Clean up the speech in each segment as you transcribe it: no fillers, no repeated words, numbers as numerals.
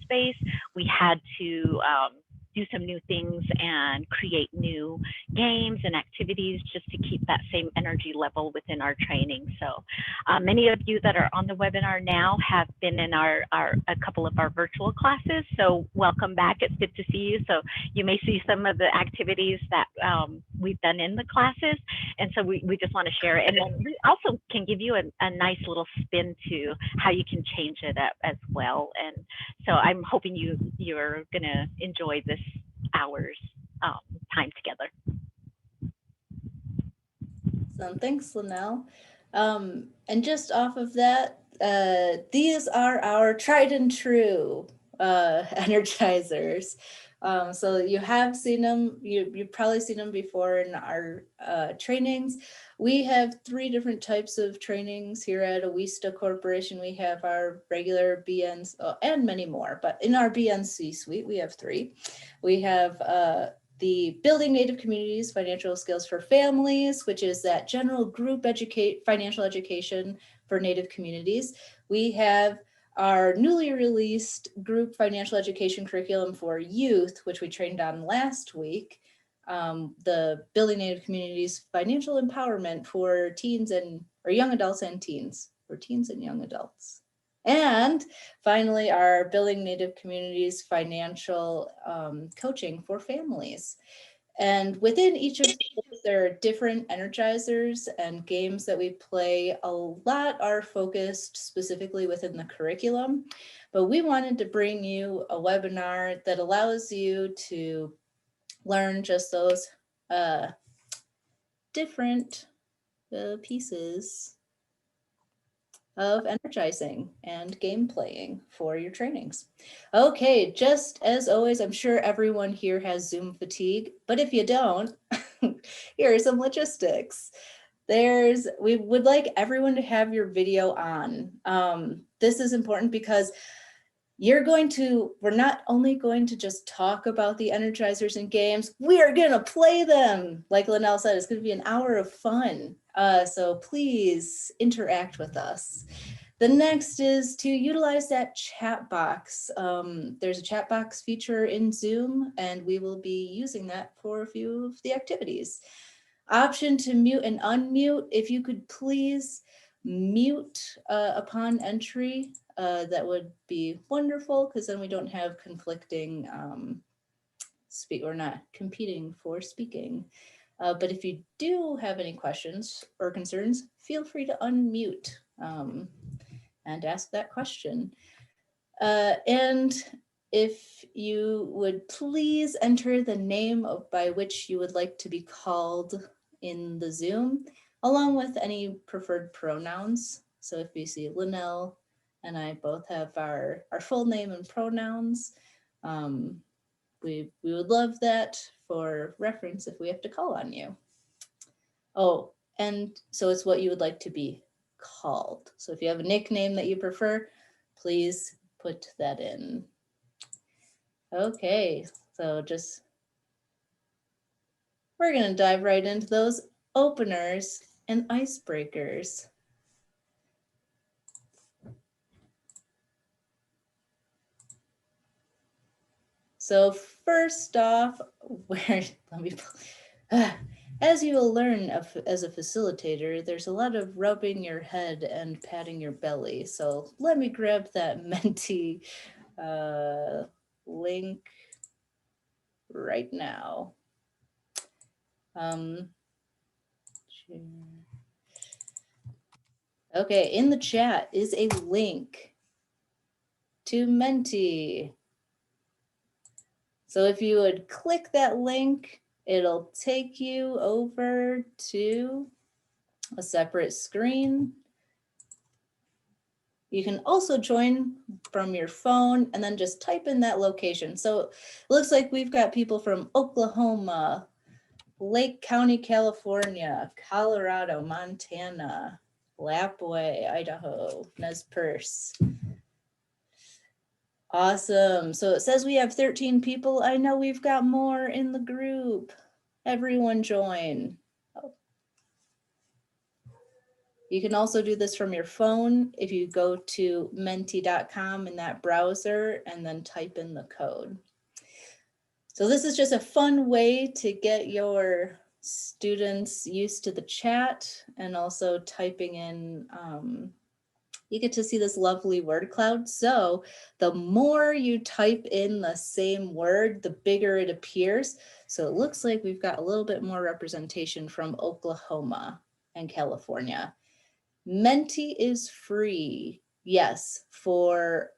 space, we had to do some new things and create new games and activities just to keep that same energy level within our training. So many of you that are on the webinar now have been in our a couple of our virtual classes. So welcome back. It's good to see you. So you may see some of the activities that we've done in the classes. And so we just want to share it. And then we also can give you a nice little spin to how you can change it up as well. And so I'm hoping you're going to enjoy this hour's time together. So thanks, Linnell. And just off of that, these are our tried and true energizers. So you have seen them, you've probably seen them before in our trainings. We have 3 different types of trainings here at Awista Corporation. We have our regular BNs and many more, but in our BNC suite, we have 3. We have the Building Native Communities Financial Skills for Families, which is that general group financial education for Native communities. We have our newly released group financial education curriculum for youth, which we trained on last week. The Building Native Communities Financial Empowerment for teens or young adults and teens, for teens and young adults. And finally, our Building Native Communities Financial Coaching for Families. And within each of those, there are different energizers and games that we play. A lot are focused specifically within the curriculum, but we wanted to bring you a webinar that allows you to learn just those different pieces of energizing and game playing for your trainings. Okay, just as always, I'm sure everyone here has Zoom fatigue, but if you don't, here are some logistics. We would like everyone to have your video on. This is important because we're not only going to just talk about the energizers and games, we are gonna play them. Like Linnell said, it's gonna be an hour of fun. So please interact with us. The next is to utilize that chat box. There's a chat box feature in Zoom, and we will be using that for a few of the activities. Option to mute and unmute. If you could please mute upon entry, that would be wonderful, because then we don't have conflicting we're not competing for speaking. But if you do have any questions or concerns, feel free to unmute and ask that question. And if you would please enter the name by which you would like to be called in the Zoom, along with any preferred pronouns. So if you see Linnell and I both have our full name and pronouns, we would love that for reference if we have to call on you. Oh, and so it's what you would like to be called. So if you have a nickname that you prefer, please put that in. Okay, so we're gonna dive right into those openers and icebreakers. So first off, as you will learn as a facilitator, there's a lot of rubbing your head and patting your belly. So let me grab that Menti link right now. Okay, in the chat is a link to Menti. So if you would click that link, it'll take you over to a separate screen. You can also join from your phone and then just type in that location. So it looks like we've got people from Oklahoma, Lake County, California, Colorado, Montana, Lapwai, Idaho, Nez Perce. Awesome. So it says we have 13 people. I know we've got more in the group. Everyone join. Oh. You can also do this from your phone if you go to menti.com in that browser and then type in the code. So this is just a fun way to get your students used to the chat and also typing in, you get to see this lovely word cloud. So the more you type in the same word, the bigger it appears. So it looks like we've got a little bit more representation from Oklahoma and California. Menti is free, yes, for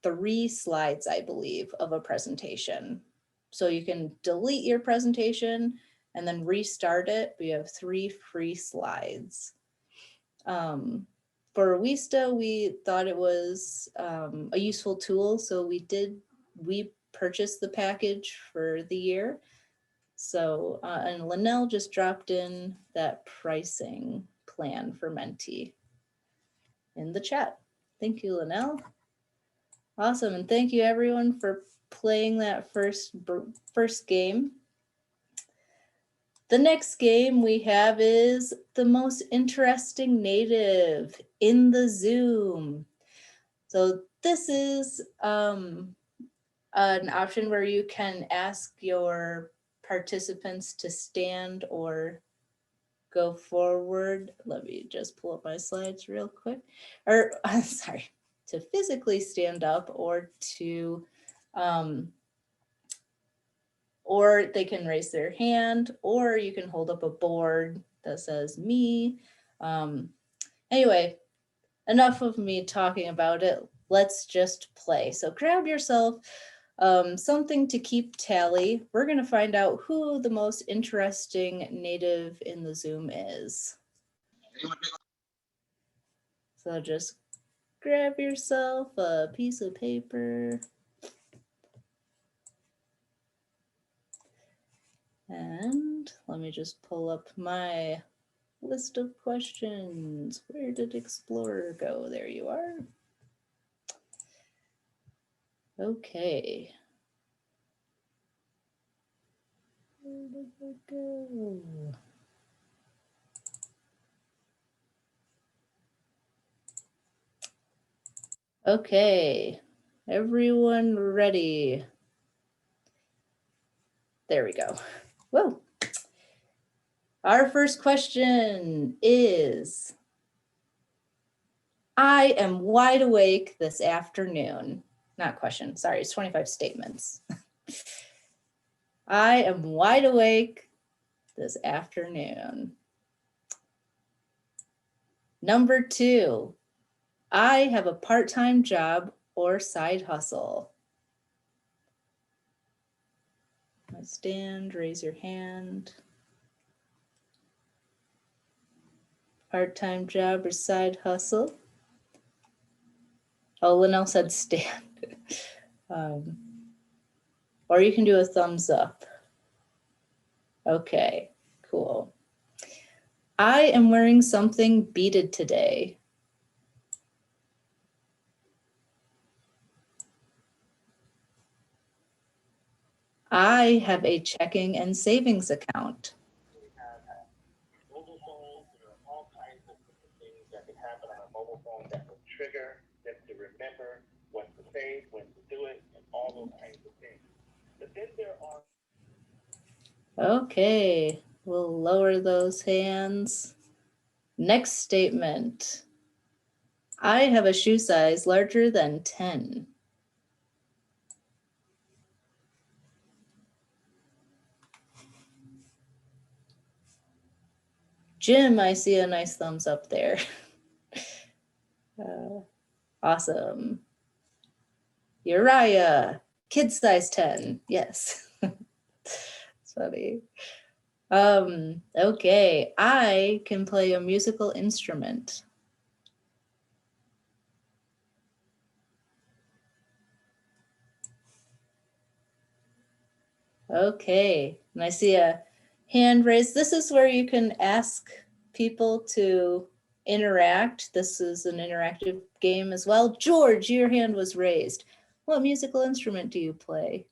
3 slides, I believe, of a presentation. So you can delete your presentation and then restart it. We have 3 free slides. For Wista, we thought it was a useful tool, so we purchased the package for the year. So, and Linnell just dropped in that pricing plan for Menti in the chat. Thank you, Linnell. Awesome, and thank you everyone for playing that first game. The next game we have is the most interesting native in the Zoom. So this is an option where you can ask your participants to stand or go forward. Let me just pull up my slides real quick. Or sorry, to physically stand up or to or they can raise their hand, or you can hold up a board that says me. Anyway, enough of me talking about it. Let's just play. So grab yourself something to keep tally. We're going to find out who the most interesting native in the Zoom is. So just grab yourself a piece of paper. And let me just pull up my list of questions. Where did Explorer go? There you are. Okay. Where did it go? Okay, everyone ready? There we go. Whoa. Our first question is, I am wide awake this afternoon. Not question, sorry, it's 25 statements. I am wide awake this afternoon. Number 2, I have a part-time job or side hustle. Stand, raise your hand. Part-time job or side hustle. Oh, Linnell said stand. Or you can do a thumbs up. Okay, cool. I am wearing something beaded today. I have a checking and savings account. We have mobile phones. There are all kinds of different things that can happen on a mobile phone that will trigger them to remember what to say, when to do it, and all those kinds of things. But then there are... Okay, we'll lower those hands. Next statement. I have a shoe size larger than 10. Jim, I see a nice thumbs up there. Awesome. Uriah, kid size 10. Yes. It's funny. Okay, I can play a musical instrument. Okay, and I see a hand raised. This is where you can ask people to interact. This is an interactive game as well. George, your hand was raised. What musical instrument do you play?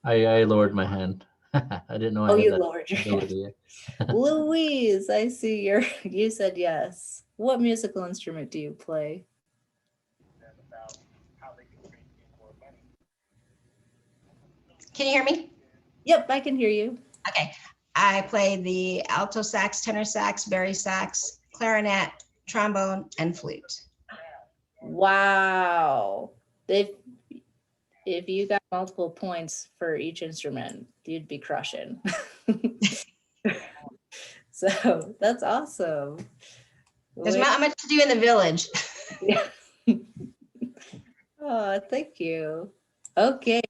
I lowered my hand. I didn't know I Oh, had you that lowered your hand. ability. Louise, I see you said yes. What musical instrument do you play? And about how they can bring in more money. Can you hear me? Yep, I can hear you. Okay. I play the alto sax, tenor sax, bari sax, clarinet, trombone, and flute. Wow. If you got multiple points for each instrument, you'd be crushing. So that's awesome. There's not much to do in the village. Yeah. Oh, thank you. Okay.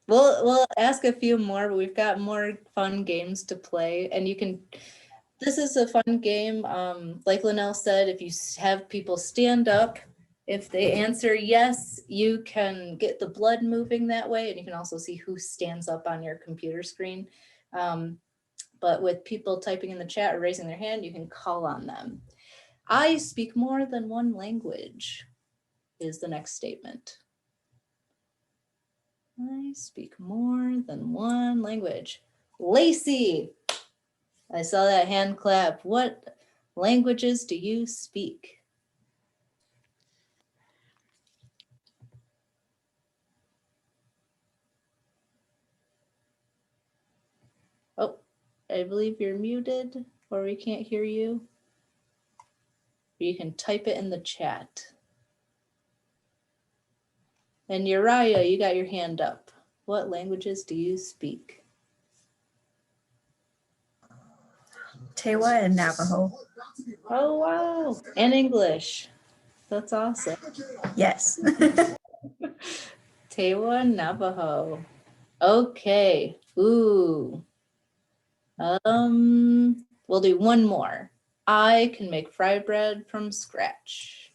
We'll ask a few more, but we've got more fun games to play. And this is a fun game. Like Linnell said, if you have people stand up, if they answer yes, you can get the blood moving that way. And you can also see who stands up on your computer screen. But with people typing in the chat or raising their hand, you can call on them. I speak more than one language is the next statement. I speak more than one language. Lacey, I saw that hand clap. What languages do you speak? Oh, I believe you're muted or we can't hear you. You can type it in the chat. And Uriah, you got your hand up. What languages do you speak? Tewa and Navajo. Oh, wow. And English. That's awesome. Yes. Tewa and Navajo. Okay. Ooh. We'll do one more. I can make fry bread from scratch.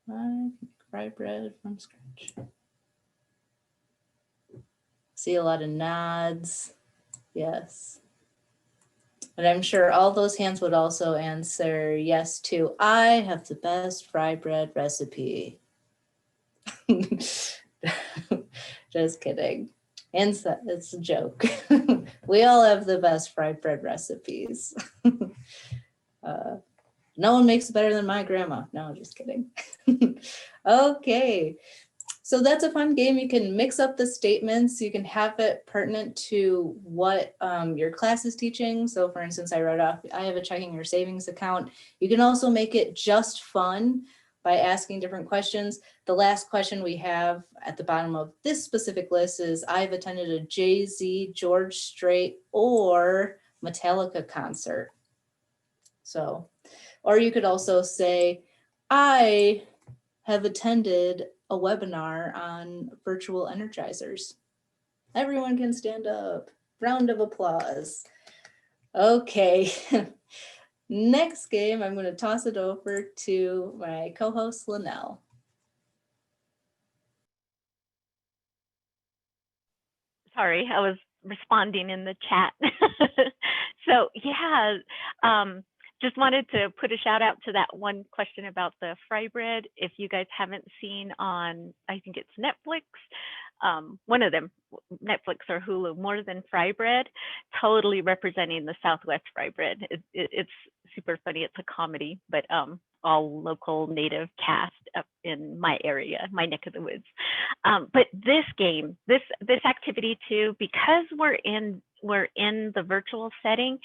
I can make fry bread from scratch. See a lot of nods. Yes. But I'm sure all those hands would also answer yes to, I have the best fry bread recipe. Just kidding. And so, it's a joke. We all have the best fried bread recipes. No one makes it better than my grandma. No, just kidding. Okay. So that's a fun game. You can mix up the statements. You can have it pertinent to what your class is teaching. So for instance, I wrote off, I have a checking or savings account. You can also make it just fun by asking different questions. The last question we have at the bottom of this specific list is, I've attended a Jay-Z, George Strait, or Metallica concert. So, or you could also say, I have attended a webinar on virtual energizers. Everyone can stand up. Round of applause. Okay. Next game, I'm going to toss it over to my co-host, Linnell. Sorry, I was responding in the chat. So yeah, just wanted to put a shout out to that one question about the fry bread. If you guys haven't seen on, I think it's Netflix, one of them, Netflix or Hulu, More Than Fry Bread, totally representing the Southwest fry bread. It's super funny. It's a comedy, but all local native cast up in my area, my neck of the woods. But this game, this activity too, because we're in the virtual setting,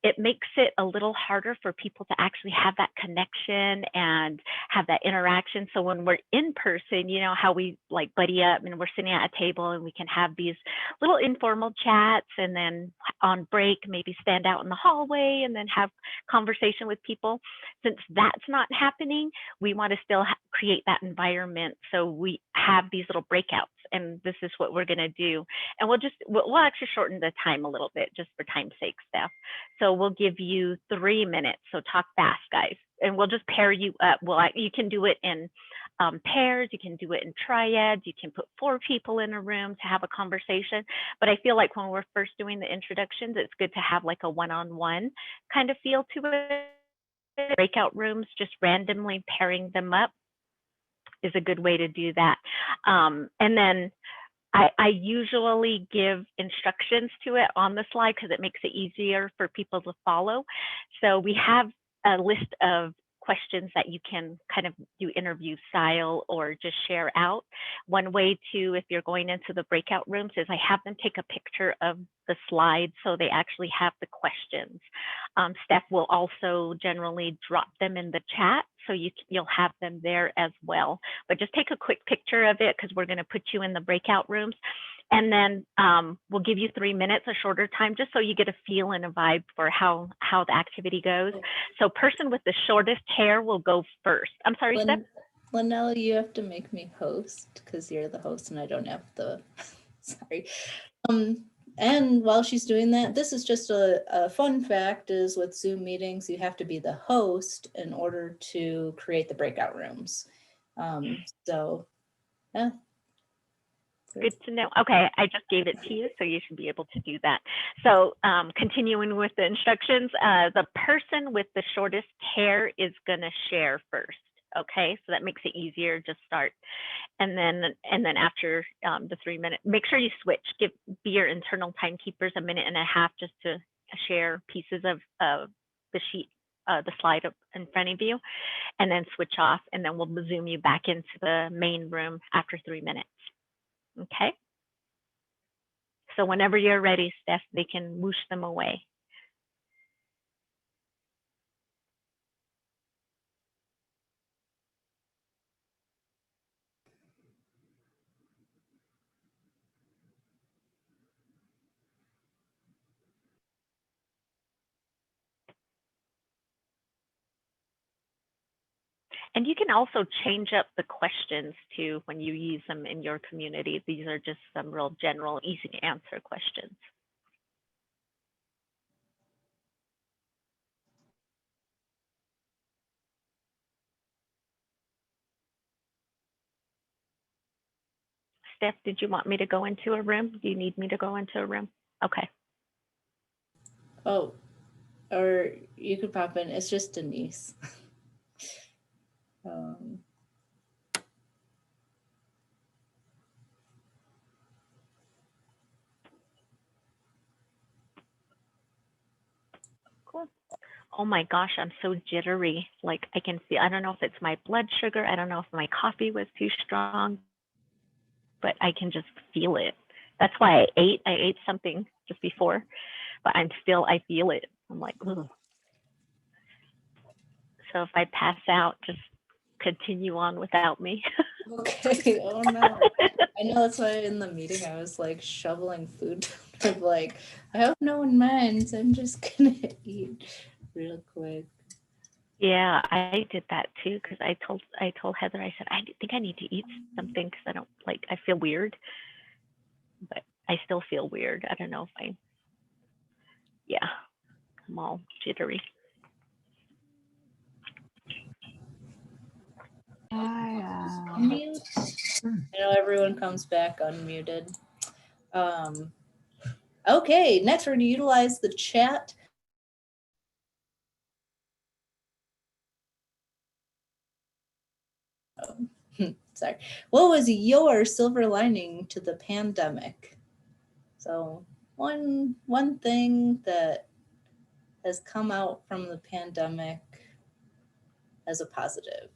it makes it a little harder for people to actually have that connection and have that interaction. So when we're in person, you know how we like buddy up and we're sitting at a table and we can have these little informal chats, and then on break maybe stand out in the hallway and then have conversation with people. Since that's not happening, we want to still create that environment. So we have these little breakouts, and this is what we're going to do. And we'll actually shorten the time a little bit just for time's sake, Steph. So we'll give you 3 minutes. So talk fast, guys. And we'll just pair you up. You can do it in pairs. You can do it in triads. You can put 4 people in a room to have a conversation. But I feel like when we're first doing the introductions, it's good to have like a one-on-one kind of feel to it. Breakout rooms, just randomly pairing them up is a good way to do that. And then I usually give instructions to it on the slide because it makes it easier for people to follow. So we have a list of questions that you can kind of do interview style or just share out. One way to, if you're going into the breakout rooms, is I have them take a picture of the slide so they actually have the questions. Steph will also generally drop them in the chat so you'll have them there as well. But just take a quick picture of it because we're going to put you in the breakout rooms. And then we'll give you 3 minutes, a shorter time, just so you get a feel and a vibe for how the activity goes. So person with the shortest hair will go first. I'm sorry, Steph? Linnell, you have to make me host because you're the host and I don't have the, sorry. And while she's doing that, this is just a fun fact is with Zoom meetings, you have to be the host in order to create the breakout rooms. So, yeah. Good to know. Okay, I just gave it to you, so you should be able to do that. So continuing with the instructions, the person with the shortest hair is going to share first. Okay, so that makes it easier. Just start, and then after the 3 minutes, make sure you switch. Be your internal timekeepers a minute and a half just to share pieces of the sheet, the slide up in front of you, and then switch off, and then we'll zoom you back into the main room after 3 minutes. Okay. So whenever you're ready, Steph, they can whoosh them away. And you can also change up the questions too when you use them in your community. These are just some real general, easy to answer questions. Steph, did you want me to go into a room? Do you need me to go into a room? Okay. Oh, or you could pop in. It's just Denise. Cool. Oh my gosh, I'm so jittery. Like I can feel, I don't know if it's my blood sugar. I don't know if my coffee was too strong, but I can just feel it. That's why I ate something just before, but I feel it. I'm like, ugh. So if I pass out, just continue on without me. Okay. Oh no. I know that's why in the meeting I was like shoveling food. I'm like, I hope no one minds. I'm just gonna eat real quick. Yeah, I did that too because I told Heather, I said I think I need to eat something because I don't like I feel weird, but I still feel weird. I don't know if I'm all jittery. Mute. I know everyone comes back unmuted. Okay, next we're going to utilize the chat. Sorry. What was your silver lining to the pandemic? So one thing that has come out from the pandemic as a positive.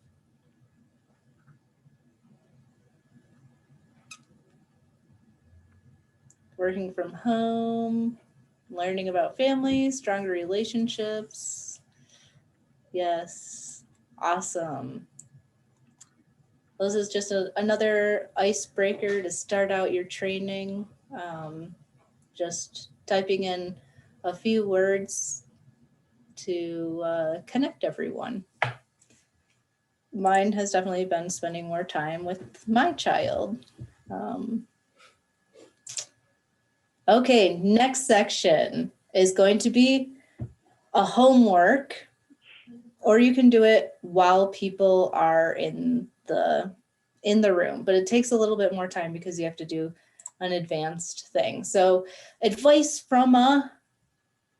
Working from home, learning about family, stronger relationships. Yes, awesome. This is just another icebreaker to start out your training. Just typing in a few words to connect everyone. Mine has definitely been spending more time with my child. Okay, next section is going to be a homework, or you can do it while people are in the room, but it takes a little bit more time because you have to do an advanced thing. So advice from a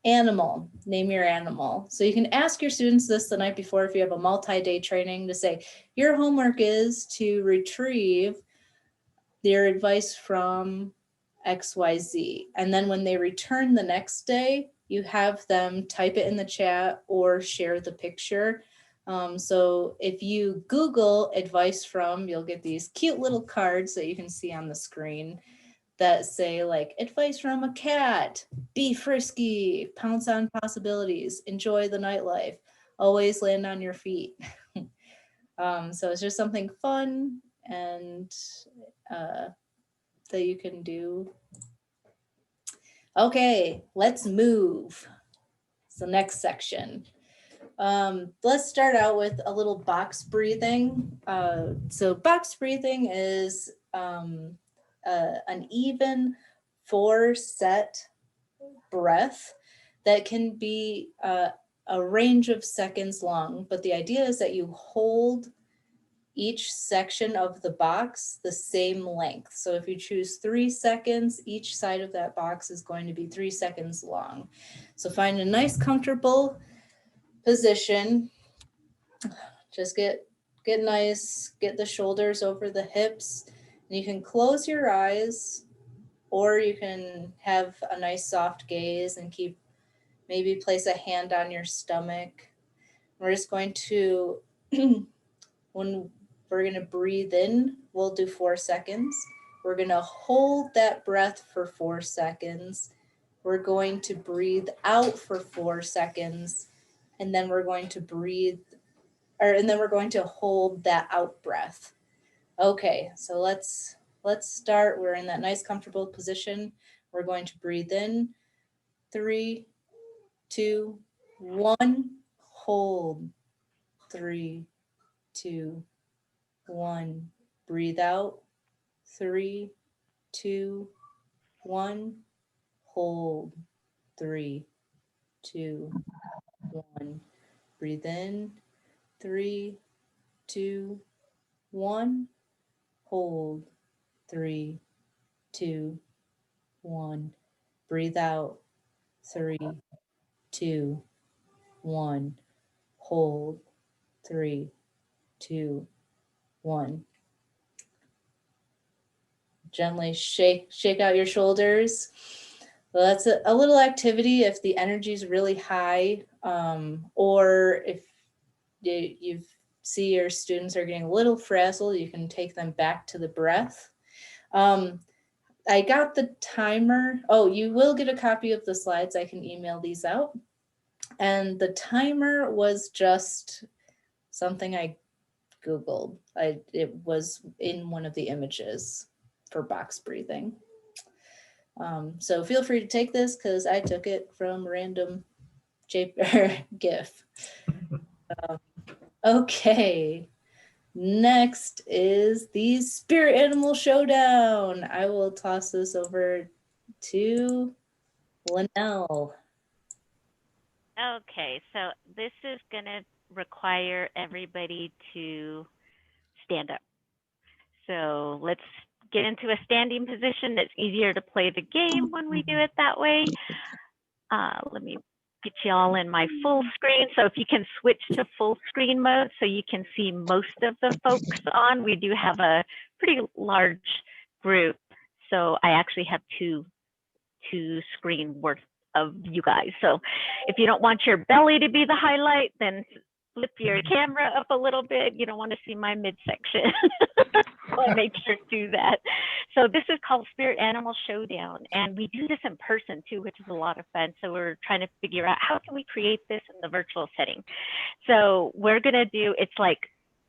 animal, name your animal. So you can ask your students this the night before if you have a multi-day training to say, your homework is to retrieve their advice from XYZ. And then when they return the next day, you have them type it in the chat or share the picture. So if you Google advice from, you'll get these cute little cards that you can see on the screen that say like advice from a cat, be frisky, pounce on possibilities, enjoy the nightlife, always land on your feet. So it's just something fun and that you can do. Okay, let's move. So next section. Let's start out with a little box breathing. So box breathing is an even 4-set breath that can be a range of seconds long, but the idea is that you hold each section of the box the same length. So if you choose 3 seconds, each side of that box is going to be 3 seconds long. So find a nice, comfortable position. Just get nice, get the shoulders over the hips. And you can close your eyes, or you can have a nice soft gaze and maybe place a hand on your stomach. We're just going to, when we're going to breathe in, we'll do 4 seconds. We're going to hold that breath for 4 seconds. We're going to breathe out for 4 seconds. And then we're going to we're going to hold that out breath. Okay, so let's start. We're in that nice, comfortable position. We're going to breathe in. 3, 2, 1. Hold. 3, 2, 1. Breathe out. 3, 2, 1. Hold. 3, 2, 1. Breathe in. 3, 2, 1. Hold. 3, 2, 1. Breathe out. 3, 2, 1. Hold. 3, 2, 1. Gently shake out your shoulders. Well, that's a little activity if the energy is really high, or if you see your students are getting a little frazzled, you can take them back to the breath. I got the timer. Oh, you will get a copy of the slides. I can email these out. And the timer was just something I Googled. It was in one of the images for box breathing. So feel free to take this because I took it from random GIF. Okay, next is the Spirit Animal Showdown. I will toss this over to Linnell. Okay, so this is going to require everybody to stand up. So let's get into a standing position. It's easier to play the game when we do it that way. Let me get you all in my full screen. So if you can switch to full screen mode so you can see most of the folks on. We do have a pretty large group. So I actually have two screen worth of you guys. So if you don't want your belly to be the highlight, then flip your camera up a little bit. You don't want to see my midsection. So I make sure to do that. So this is called Spirit Animal Showdown. And we do this in person too, which is a lot of fun. So we're trying to figure out how can we create this in the virtual setting. So we're going to do, it's like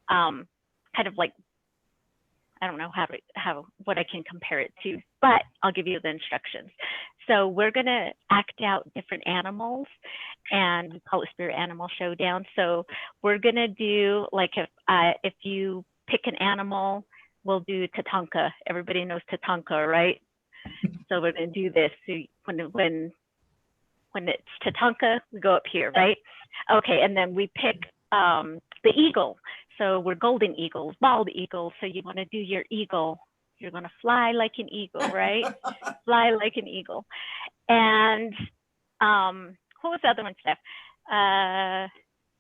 kind of like, I don't know what I can compare it to, but I'll give you the instructions. So we're going to act out different animals, and we call it Spirit Animal Showdown. So we're going to do, like, if you pick an animal, we'll do Tatanka. Everybody knows Tatanka, right? So we're going to do this. So when it's Tatanka, we go up here, right? Okay, and then we pick the eagle. So we're golden eagles, bald eagles. So you want to do your eagle. You're going to fly like an eagle, right? Fly like an eagle. And what was the other one, Steph?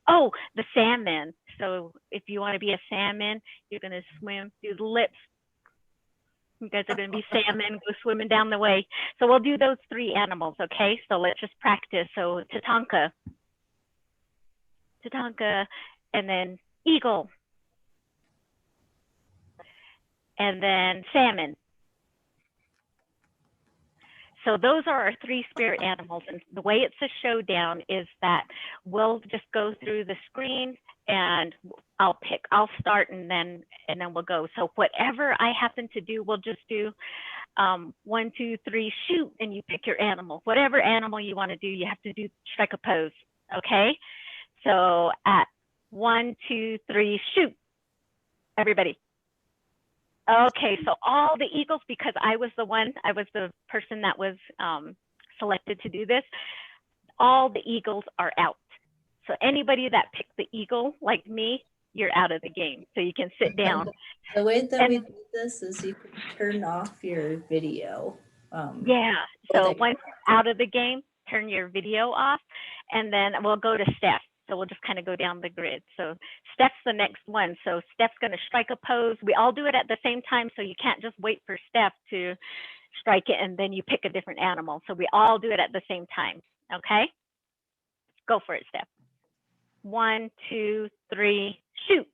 Oh, the salmon. So if you want to be a salmon, you're going to swim through the lips. You guys are going to be salmon, go swimming down the way. So we'll do those 3 animals, okay? So let's just practice. So Tatanka, and then eagle, and then salmon. So those are our 3 spirit animals. And the way it's a showdown is that we'll just go through the screen and I'll start and then we'll go. So whatever I happen to do, we'll just do 1, 2, 3, shoot, and you pick your animal. Whatever animal you want to do, you have to strike a pose. Okay. So at 1, 2, 3, shoot, everybody. Okay, so all the eagles, because I was the person that was selected to do this, all the eagles are out. So anybody that picked the eagle, like me, you're out of the game. So you can sit down. The way that we do this is you can turn off your video. Yeah, so once you're out of the game, turn your video off, and then we'll go to Steph. So we'll just kind of go down the grid. So Steph's the next one. So Steph's going to strike a pose. We all do it at the same time. So you can't just wait for Steph to strike it and then you pick a different animal. So we all do it at the same time. Okay. Go for it, Steph. 1, 2, 3, shoot.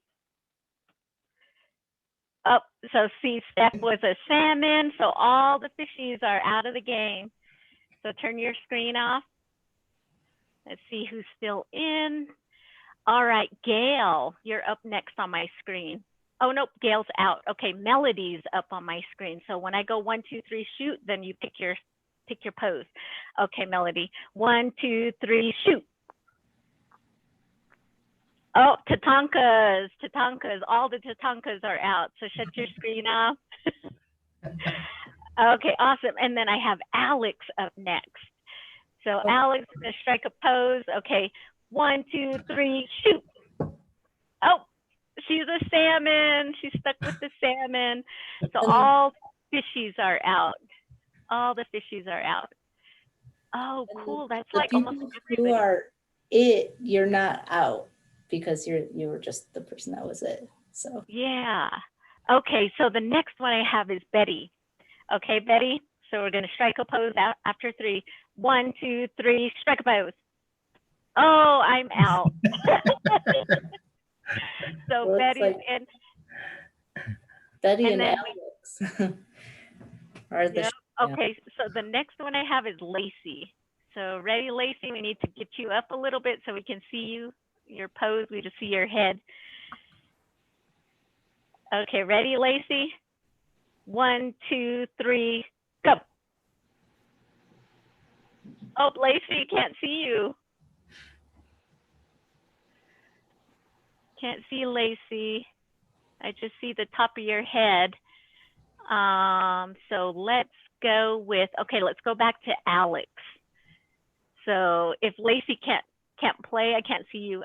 Oh, so see, Steph was a salmon. So all the fishies are out of the game. So turn your screen off. Let's see who's still in. All right, Gail, you're up next on my screen. Oh, nope, Gail's out. Okay, Melody's up on my screen. So when I go 1, 2, 3, shoot, then you pick your pose. Okay, Melody. 1, 2, 3, shoot. Oh, Tatankas. All the Tatankas are out. So shut your screen off. Okay, awesome. And then I have Alex up next. So Alex is going to strike a pose. Okay, 1, 2, 3, shoot. Oh, she's a salmon. She's stuck with the salmon. So all fishies are out. All the fishies are out. Oh, cool. That's like almost everybody. Who are it, you're not out because you were just the person that was it. So yeah. Okay, so the next one I have is Betty. Okay, Betty. So we're going to strike a pose out after 3. 1, 2, 3, strike a pose. Oh, I'm out. So well, Betty like and Alex are the okay, so the next one I have is Lacey. So ready, Lacey? We need to get you up a little bit so we can see you, your pose. We just see your head. Okay, ready, Lacey? 1, 2, 3, go. Oh, Lacey, can't see you. Can't see Lacey. I just see the top of your head. So let's go with, okay, let's go back to Alex. So if Lacey can't play, I can't see you,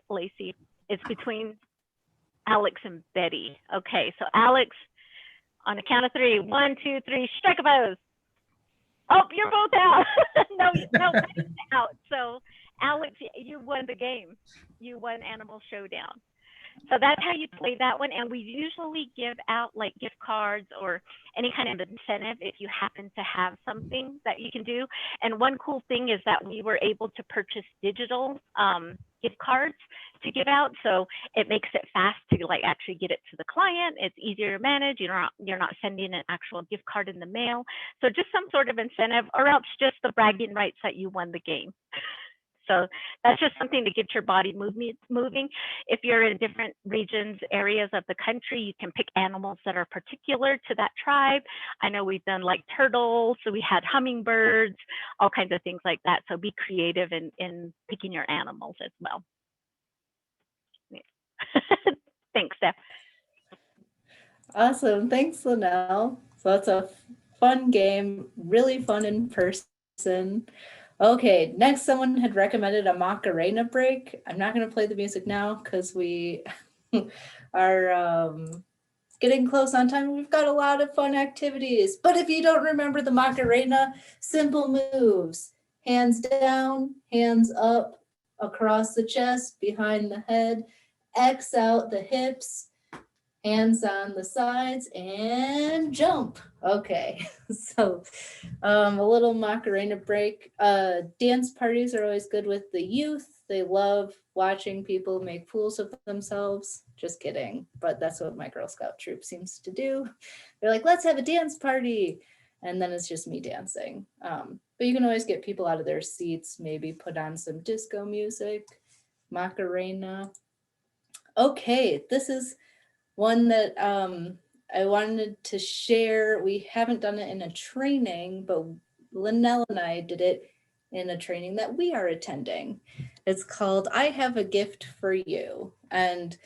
Lacey. It's between Alex and Betty. Okay, so Alex, on the count of 3, 1, 2, 3, strike a pose. Oh, you're both out. no, Betty's out. So Alex, you won the game. You won Animal Showdown. So that's how you play that one. And we usually give out like gift cards or any kind of incentive if you happen to have something that you can do. And one cool thing is that we were able to purchase digital gift cards to give out. So it makes it fast to like actually get it to the client. It's easier to manage. You're not sending an actual gift card in the mail. So just some sort of incentive, or else just the bragging rights that you won the game. So that's just something to get your body moving. If you're in different regions, areas of the country, you can pick animals that are particular to that tribe. I know we've done like turtles, so we had hummingbirds, all kinds of things like that. So be creative in picking your animals as well. Thanks, Steph. Awesome. Thanks, Linnell. So that's a fun game, really fun in person. Okay, next someone had recommended a Macarena break. I'm not going to play the music now because we are getting close on time. We've got a lot of fun activities. But if you don't remember the Macarena, simple moves. Hands down, hands up, across the chest, behind the head, X out the hips, Hands on the sides and jump. Okay, so a little Macarena break. Dance parties are always good with the youth. They love watching people make fools of themselves. Just kidding, but that's what my Girl Scout troop seems to do. They're like, let's have a dance party. And then it's just me dancing. But you can always get people out of their seats, maybe put on some disco music, Macarena. Okay, this is one that I wanted to share. We haven't done it in a training, but Linnell and I did it in a training that we are attending. It's called I Have a Gift for You. And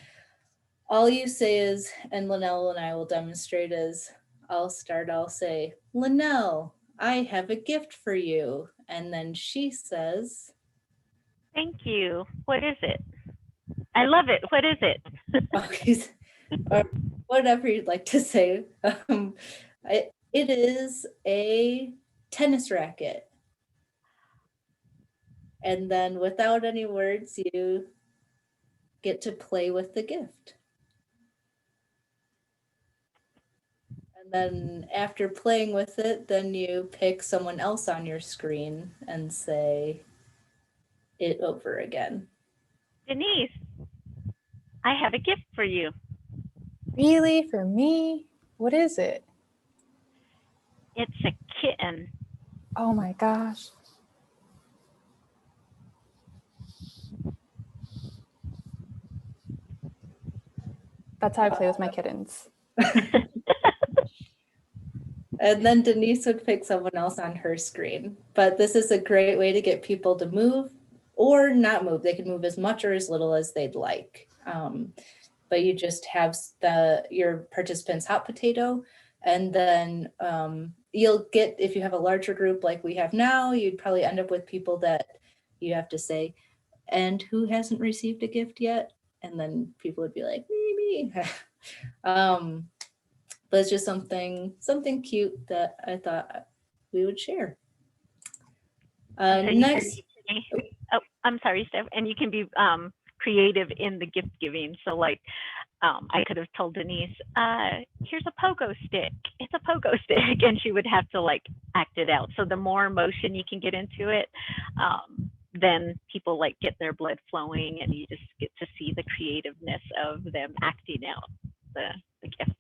all you say is, and Linnell and I will demonstrate is, I'll say, Linnell, I have a gift for you. And then she says, Thank you. What is it? I love it. What is it? okay, or whatever you'd like to say. It is a tennis racket. And then without any words, you get to play with the gift. And then after playing with it, then you pick someone else on your screen and say it over again. Denise, I have a gift for you. Really? For me? What is it? It's a kitten. Oh my gosh. That's how I play with my kittens. And then Denise would pick someone else on her screen. But this is a great way to get people to move or not move. They can move as much or as little as they'd like. But you just have your participants hot potato, and then you'll get, if you have a larger group like we have now, you'd probably end up with people that you have to say, and who hasn't received a gift yet? And then people would be like, me. But it's just something cute that I thought we would share. So Next. Oh, I'm sorry, Steph. And you can be creative in the gift giving. So like, I could have told Denise, here's a pogo stick. It's a pogo stick. And she would have to like act it out. So the more emotion you can get into it, then people like get their blood flowing, and you just get to see the creativeness of them acting out the gift.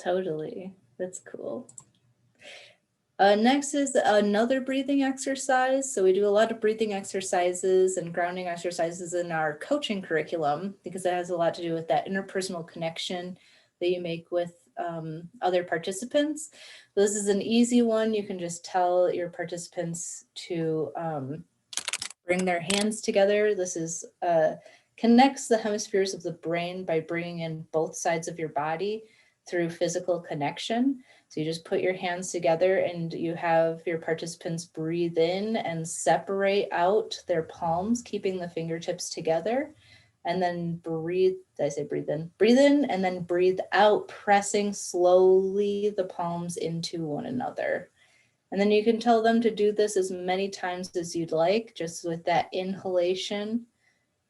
Totally. That's cool. Next is another breathing exercise. So we do a lot of breathing exercises and grounding exercises in our coaching curriculum because it has a lot to do with that interpersonal connection that you make with other participants. This is an easy one. You can just tell your participants to bring their hands together. This is connects the hemispheres of the brain by bringing in both sides of your body through physical connection. So you just put your hands together and you have your participants breathe in and separate out their palms, keeping the fingertips together. And then breathe, did I say breathe in? Breathe in and then breathe out, pressing slowly the palms into one another. And then you can tell them to do this as many times as you'd like, just with that inhalation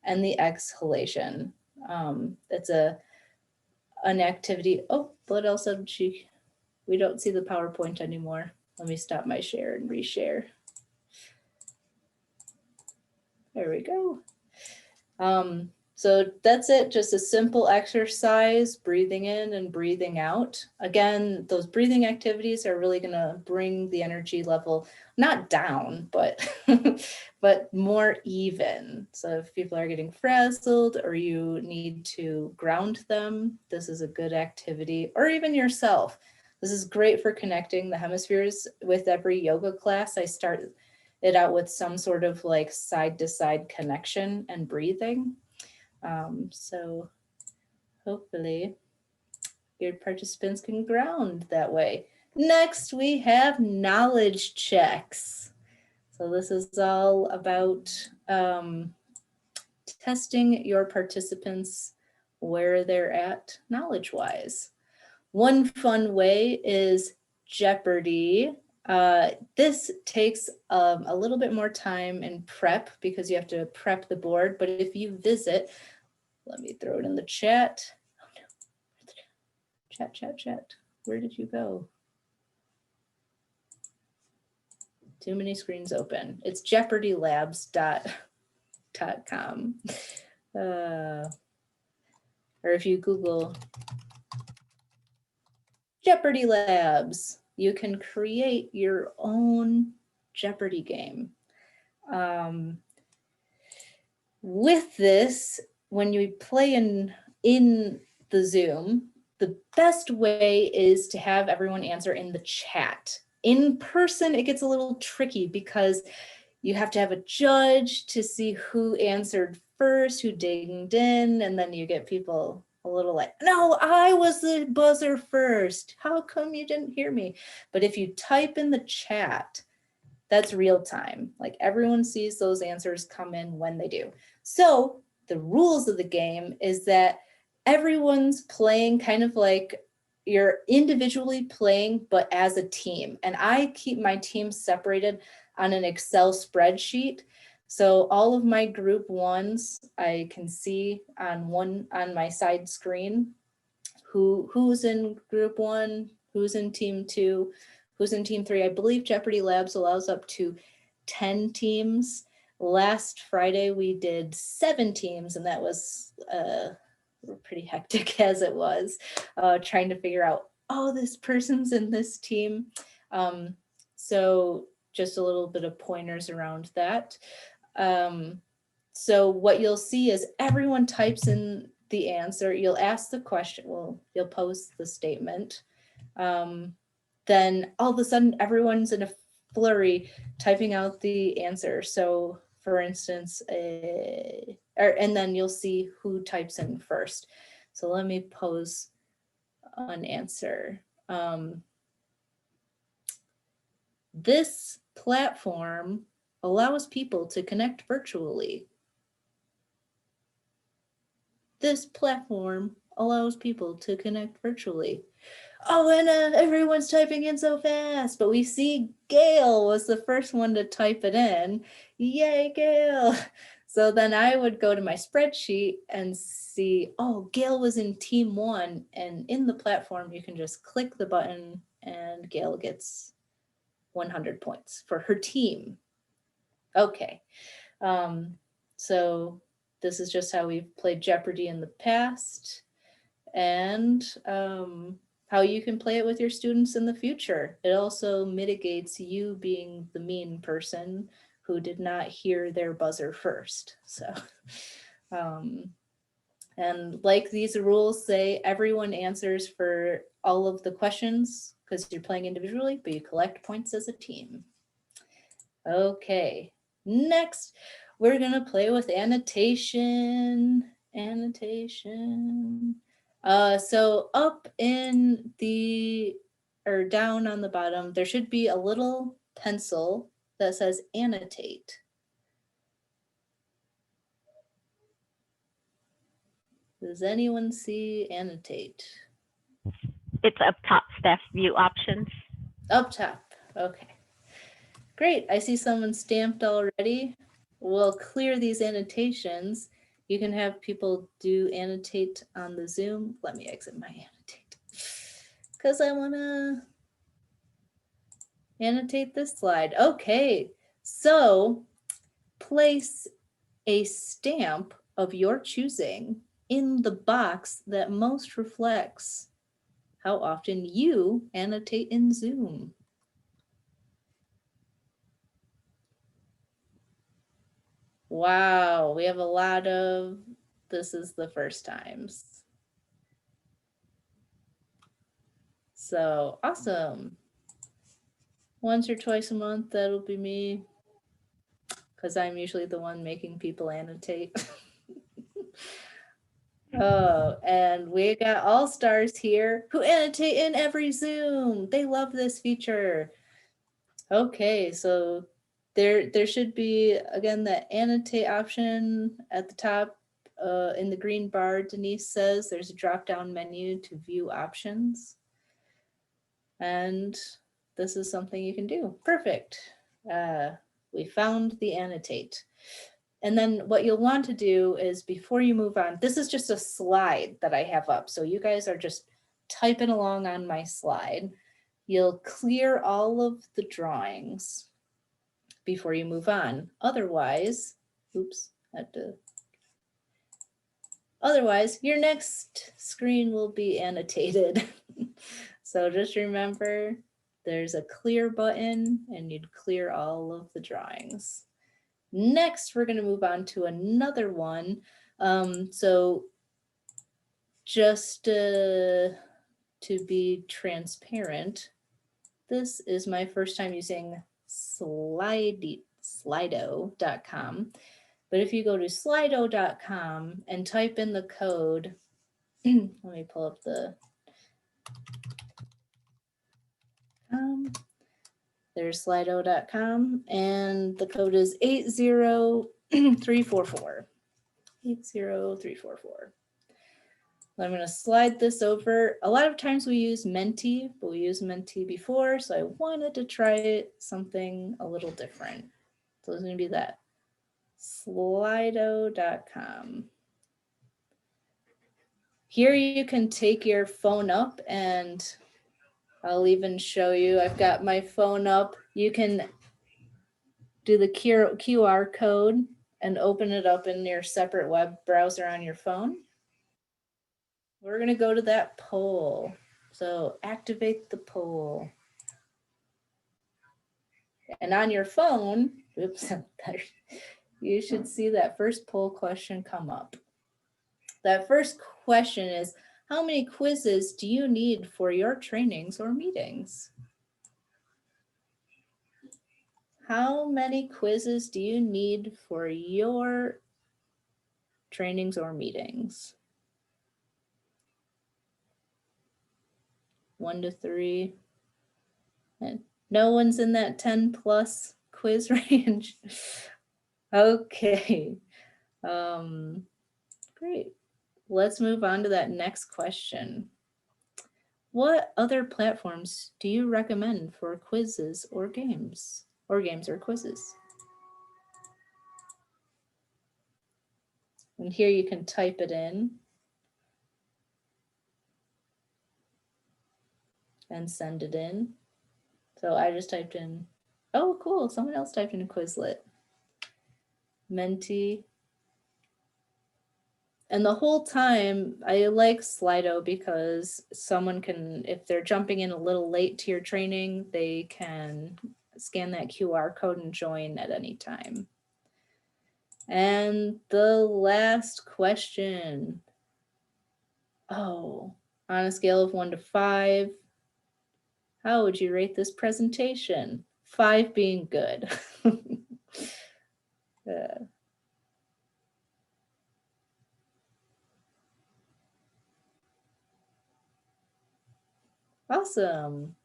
and the exhalation. It's an activity. Oh, what else did she? We don't see the PowerPoint anymore. Let me stop my share and reshare. There we go. So that's it, just a simple exercise, breathing in and breathing out. Again, those breathing activities are really gonna bring the energy level, not down, but, but more even. So if people are getting frazzled or you need to ground them, this is a good activity, or even yourself. This is great for connecting the hemispheres. With every yoga class, I start it out with some sort of like side to side connection and breathing. So hopefully your participants can ground that way. Next, we have knowledge checks. So this is all about testing your participants where they're at knowledge-wise. One fun way is Jeopardy. This takes a little bit more time in prep because you have to prep the board, but if you visit Let me throw it in the chat. Oh, no. Chat. Where did you go? Too many screens open. It's jeopardylabs.com. Or if you Google Jeopardy Labs, you can create your own Jeopardy game. With this, when you play in the Zoom, the best way is to have everyone answer in the chat. In person, it gets a little tricky because you have to have a judge to see who answered first, who dinged in, and then you get people a little like, no, I was the buzzer first. How come you didn't hear me? But if you type in the chat, that's real time. Like everyone sees those answers come in when they do. So the rules of the game is that everyone's playing kind of like you're individually playing, but as a team. And I keep my team separated on an Excel spreadsheet. So all of my group ones, I can see on my side screen, who's in group one, who's in team two, who's in team three. I believe Jeopardy Labs allows up to 10 teams. Last Friday, we did 7 teams, and that was pretty hectic as it was, trying to figure out, oh, this person's in this team. So just a little bit of pointers around that. So what you'll see is everyone types in the answer. You'll ask the question, well, you'll post the statement. Then all of a sudden, everyone's in a flurry typing out the answer. So for instance, and then you'll see who types in first. So let me pose an answer. This platform allows people to connect virtually. This platform allows people to connect virtually. Oh, and everyone's typing in so fast, but we see Gail was the first one to type it in. Yay, Gail. So then I would go to my spreadsheet and see, oh, Gail was in team 1, and in the platform, you can just click the button and Gail gets 100 points for her team. Okay, so this is just how we've played Jeopardy in the past, and how you can play it with your students in the future. It also mitigates you being the mean person who did not hear their buzzer first. So, and like these rules say, everyone answers for all of the questions because you're playing individually, but you collect points as a team. Okay, next we're gonna play with annotation. So up in the, or down on the bottom, there should be a little pencil that says annotate. Does anyone see annotate? It's up top, staff view options. Up top, okay. Great, I see someone stamped already. We'll clear these annotations. You can have people do annotate on the Zoom. Let me exit my annotate because I want to annotate this slide. Okay, so place a stamp of your choosing in the box that most reflects how often you annotate in Zoom. Wow, we have a lot of, this is the first times. So awesome. Once or twice a month, that'll be me, because I'm usually the one making people annotate. Oh, and we got all stars here who annotate in every Zoom. They love this feature. Okay, so there should be, again, the annotate option at the top in the green bar. Denise says there's a drop-down menu to view options. And this is something you can do. Perfect. We found the annotate. And then what you'll want to do is before you move on, this is just a slide that I have up. So you guys are just typing along on my slide. You'll clear all of the drawings before you move on. Otherwise, oops, otherwise your next screen will be annotated. So just remember there's a clear button and you'd clear all of the drawings. Next, we're going to move on to another one. So just to be transparent, this is my first time using Slido.com. But if you go to Slido.com and type in the code, let me pull up the, there's Slido.com and the code is 80344. 80344. I'm going to slide this over. A lot of times we use Menti, but we used Menti before, so I wanted to try something a little different. So it's going to be that. Slido.com. Here you can take your phone up and I'll even show you. I've got my phone up. You can do the QR code and open it up in your separate web browser on your phone. We're going to go to that poll. So activate the poll. And on your phone, oops, you should see that first poll question come up. That first question is, how many quizzes do you need for your trainings or meetings? How many quizzes do you need for your trainings or meetings? 1 to 3. And no one's in that 10 plus quiz range. Okay. Great. Let's move on to that next question. What other platforms do you recommend for quizzes or games? Or games or quizzes? And here you can type it in and send it in. So I just typed in, oh, cool. Someone else typed in Quizlet. Menti. And the whole time I like Slido because someone can, if they're jumping in a little late to your training, they can scan that QR code and join at any time. And the last question. Oh, on a scale of 1 to 5, how would you rate this presentation? 5 being good. Awesome.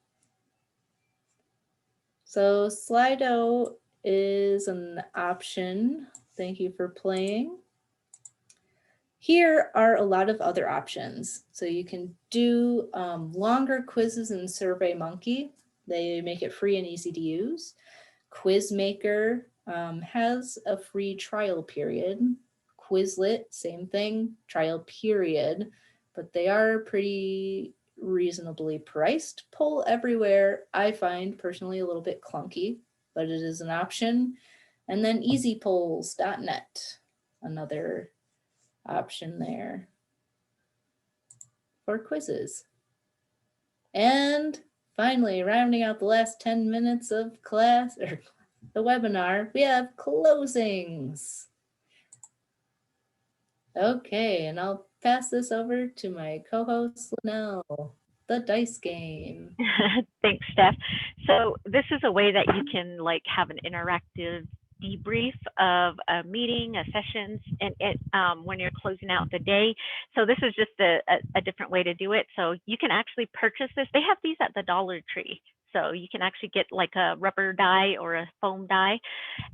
So Slido is an option. Thank you for playing. Here are a lot of other options. So you can do longer quizzes in SurveyMonkey. They make it free and easy to use. Quizmaker has a free trial period. Quizlet, same thing, trial period, but they are pretty reasonably priced. Poll Everywhere, I find personally a little bit clunky, but it is an option. And then easypolls.net, another option there for quizzes. And finally, rounding out the last 10 minutes of class or the webinar, we have closings. Okay, and I'll pass this over to my co-host, Linnell, the dice game. Thanks, Steph. So this is a way that you can like have an interactive debrief of a meeting, a sessions, and when you're closing out the day. So this is just a different way to do it. So you can actually purchase this. They have these at the Dollar Tree. So you can actually get like a rubber die or a foam die.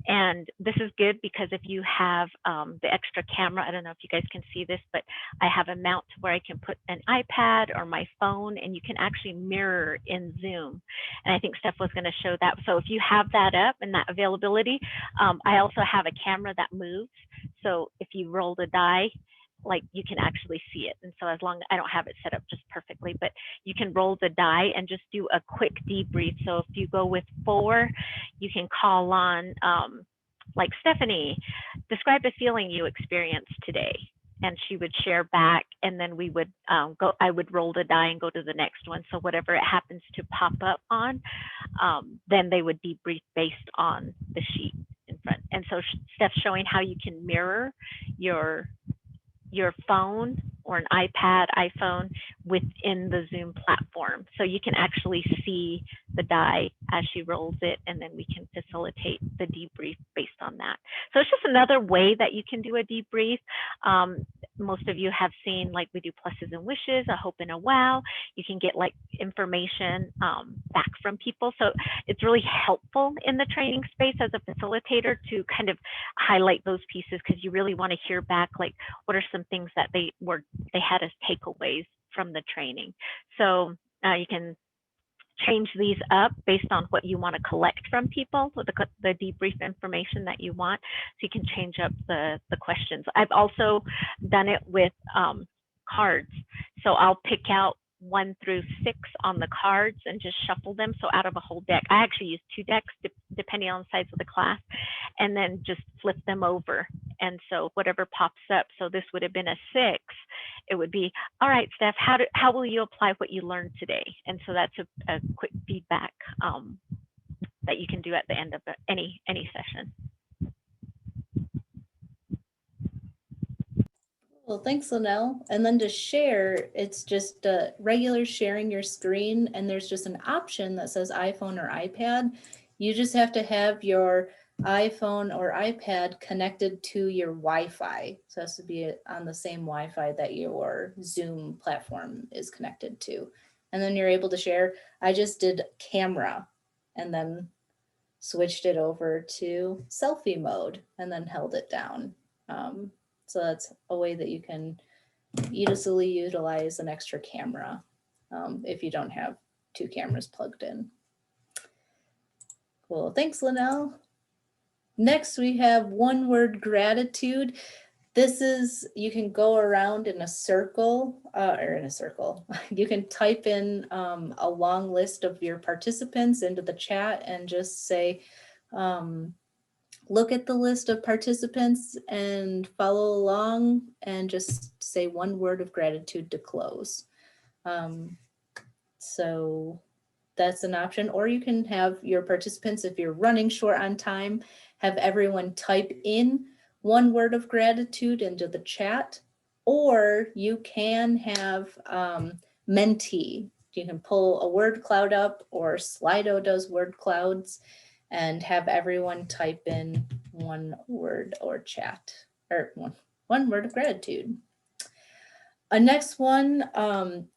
And this is good because if you have the extra camera, I don't know if you guys can see this, but I have a mount where I can put an iPad or my phone, and you can actually mirror in Zoom. And I think Steph was going to show that. So if you have that up and that availability, I also have a camera that moves. So if you roll the die, like you can actually see it. And so as long I don't have it set up just perfectly, but you can roll the die and just do a quick debrief. So if you go with 4, you can call on like Stephanie, describe the feeling you experienced today. And she would share back, and then we would I would roll the die and go to the next one. So whatever it happens to pop up on, then they would debrief based on the sheet in front. And so Steph's showing how you can mirror your phone or an iPad, iPhone within the Zoom platform. So you can actually see the die as she rolls it, and then we can facilitate the debrief based on that. So it's just another way that you can do a debrief. Most of you have seen, like, we do pluses and wishes, a hope and a wow. You can get like information back from people. So it's really helpful in the training space as a facilitator to kind of highlight those pieces, because you really want to hear back, like, what are some things that they had as takeaways from the training. So you can change these up based on what you want to collect from people, the debrief information that you want. So you can change up the questions. I've also done it with cards. So I'll pick out 1 through 6 on the cards and just shuffle them. So out of a whole deck, I actually use 2 decks depending on the size of the class, and then just flip them over. And so whatever pops up, so this would have been a 6, it would be, all right, Steph, how will you apply what you learned today? And so that's a quick feedback that you can do at the end of any session. Well, thanks, Linnell. And then to share, it's just regular sharing your screen, and there's just an option that says iPhone or iPad. You just have to have your iPhone or iPad connected to your Wi-Fi. So it has to be on the same Wi-Fi that your Zoom platform is connected to. And then you're able to share. I just did camera and then switched it over to selfie mode and then held it down. So that's a way that you can easily utilize an extra camera if you don't have 2 cameras plugged in. Cool, thanks, Linnell. Next, we have 1-word gratitude. This is, you can go around in a circle, You can type in a long list of your participants into the chat and just say, look at the list of participants and follow along and just say 1 word of gratitude to close. So that's an option. Or you can have your participants, if you're running short on time, have everyone type in 1 word of gratitude into the chat. Or you can have Menti. You can pull a word cloud up, or Slido does word clouds, and have everyone type in 1 word or chat, or one word of gratitude. A next one,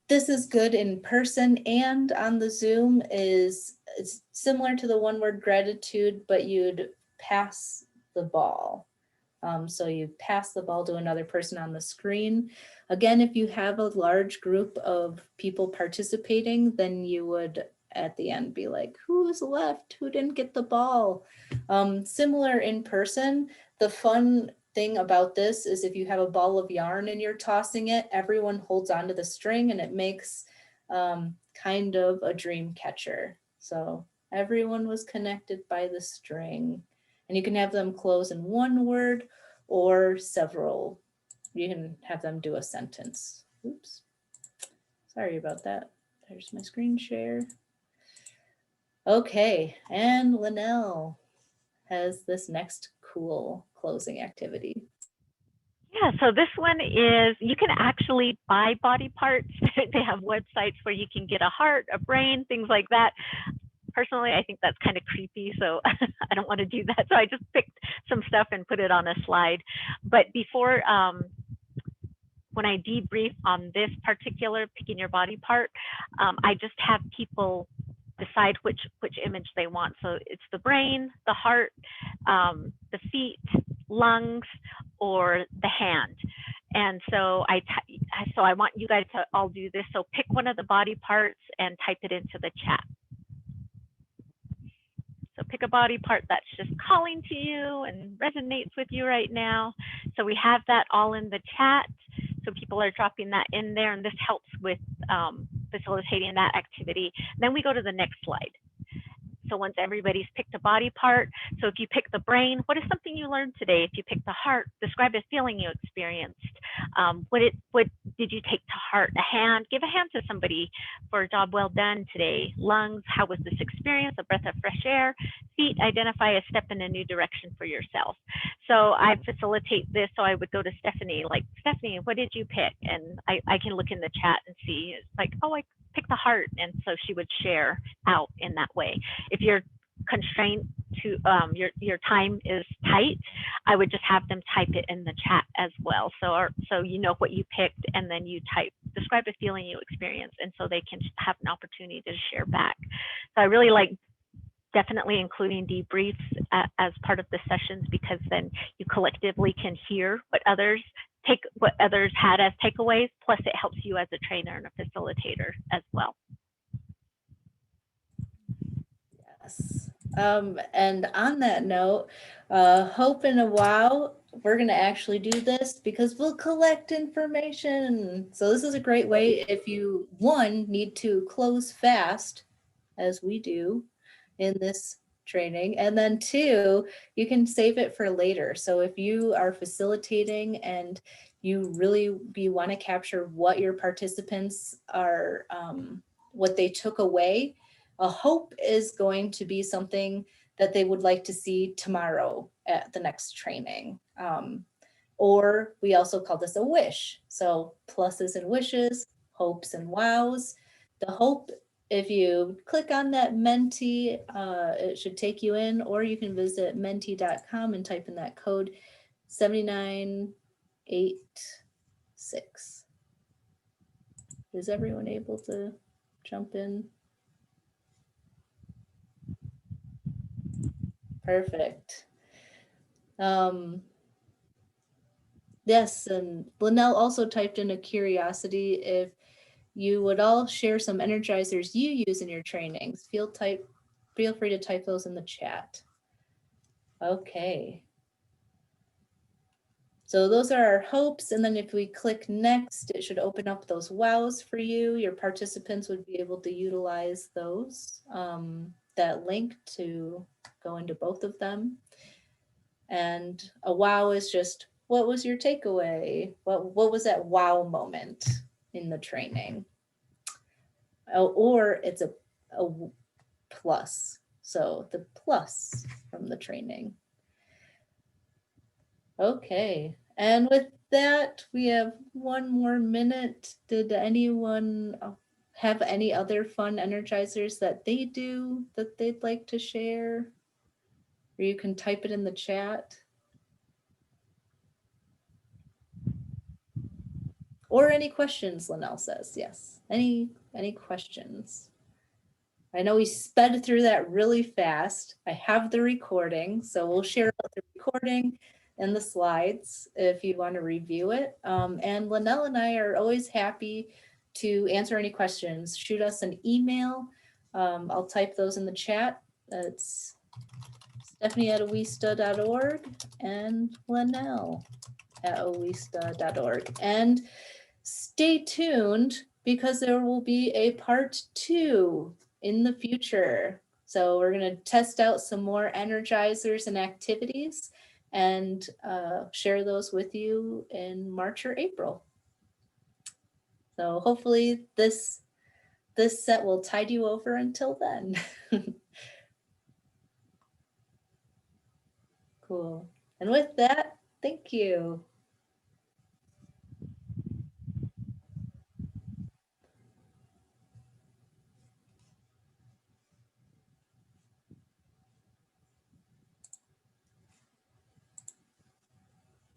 this is good in person and on the Zoom, it's similar to the 1 word gratitude, but you'd pass the ball. So you pass the ball to another person on the screen. Again, if you have a large group of people participating, then you would at the end be like, who's left? Who didn't get the ball? Similar in person. The fun thing about this is if you have a ball of yarn and you're tossing it, everyone holds onto the string and it makes kind of a dream catcher. So everyone was connected by the string, and you can have them close in 1 word or several. You can have them do a sentence. Oops, sorry about that. There's my screen share. Okay, and Linnell has this next cool closing activity. Yeah, so this one is, you can actually buy body parts. They have websites where you can get a heart, a brain, things like that. Personally, I think that's kind of creepy, so I don't want to do that. So I just picked some stuff and put it on a slide. But before, when I debrief on this particular picking your body part, I just have people decide which image they want. So it's the brain, the heart, the feet, lungs, or the hand. And so I want you guys to all do this. So pick one of the body parts and type it into the chat. So pick a body part that's just calling to you and resonates with you right now. So we have that all in the chat. So people are dropping that in there, and this helps with facilitating that activity. Then we go to the next slide. So once everybody's picked a body part, so if you pick the brain, what is something you learned today? If you pick the heart, describe a feeling you experienced. What did you take to heart? A hand, give a hand to somebody for a job well done today. Lungs, how was this experience? A breath of fresh air. Feet, identify a step in a new direction for yourself. So I facilitate this, so I would go to Stephanie, like, Stephanie, what did you pick? And I can look in the chat and see, it's like, oh, I pick the heart, and so she would share out in that way. If you're constrained to your time is tight, I would just have them type it in the chat as well, so you know what you picked, and then you type, describe a feeling you experienced, and so they can have an opportunity to share back. So I really like definitely including debriefs as part of the sessions, because then you collectively can hear what others had as takeaways, plus it helps you as a trainer and a facilitator as well. Yes. And on that note, Hope and a Wow, we're going to actually do this because we'll collect information. So this is a great way if you, one, need to close fast, as we do in this training, and then two, you can save it for later. So if you are facilitating and you want to capture what your participants are, what they took away, a hope is going to be something that they would like to see tomorrow at the next training. Or we also call this a wish. So pluses and wishes, hopes and wows. The hope, if you click on that Menti, it should take you in, or you can visit menti.com and type in that code 7986. Is everyone able to jump in? Perfect. Yes, and Linnell also typed in a curiosity if you would all share some energizers you use in your trainings. Feel free to type those in the chat. Okay. So those are our hopes, and then if we click next, it should open up those wows for you. Your participants would be able to utilize those, that link to go into both of them. And a wow is just, what was your takeaway? What was that wow moment in the training? Or it's a plus. So the plus from the training. Okay, and with that, we have one more minute. Did anyone have any other fun energizers that they do that they'd like to share? Or you can type it in the chat. Or any questions, Linnell says, yes. Any questions? I know we sped through that really fast. I have the recording, so we'll share the recording and the slides if you want to review it. And Linnell and I are always happy to answer any questions. Shoot us an email. I'll type those in the chat. That's Stephanie@owista.org and Linnell@owista.org. And stay tuned because there will be a part 2 in the future. So we're going to test out some more energizers and activities and share those with you in March or April. So hopefully this set will tide you over until then. Cool. And with that, thank you.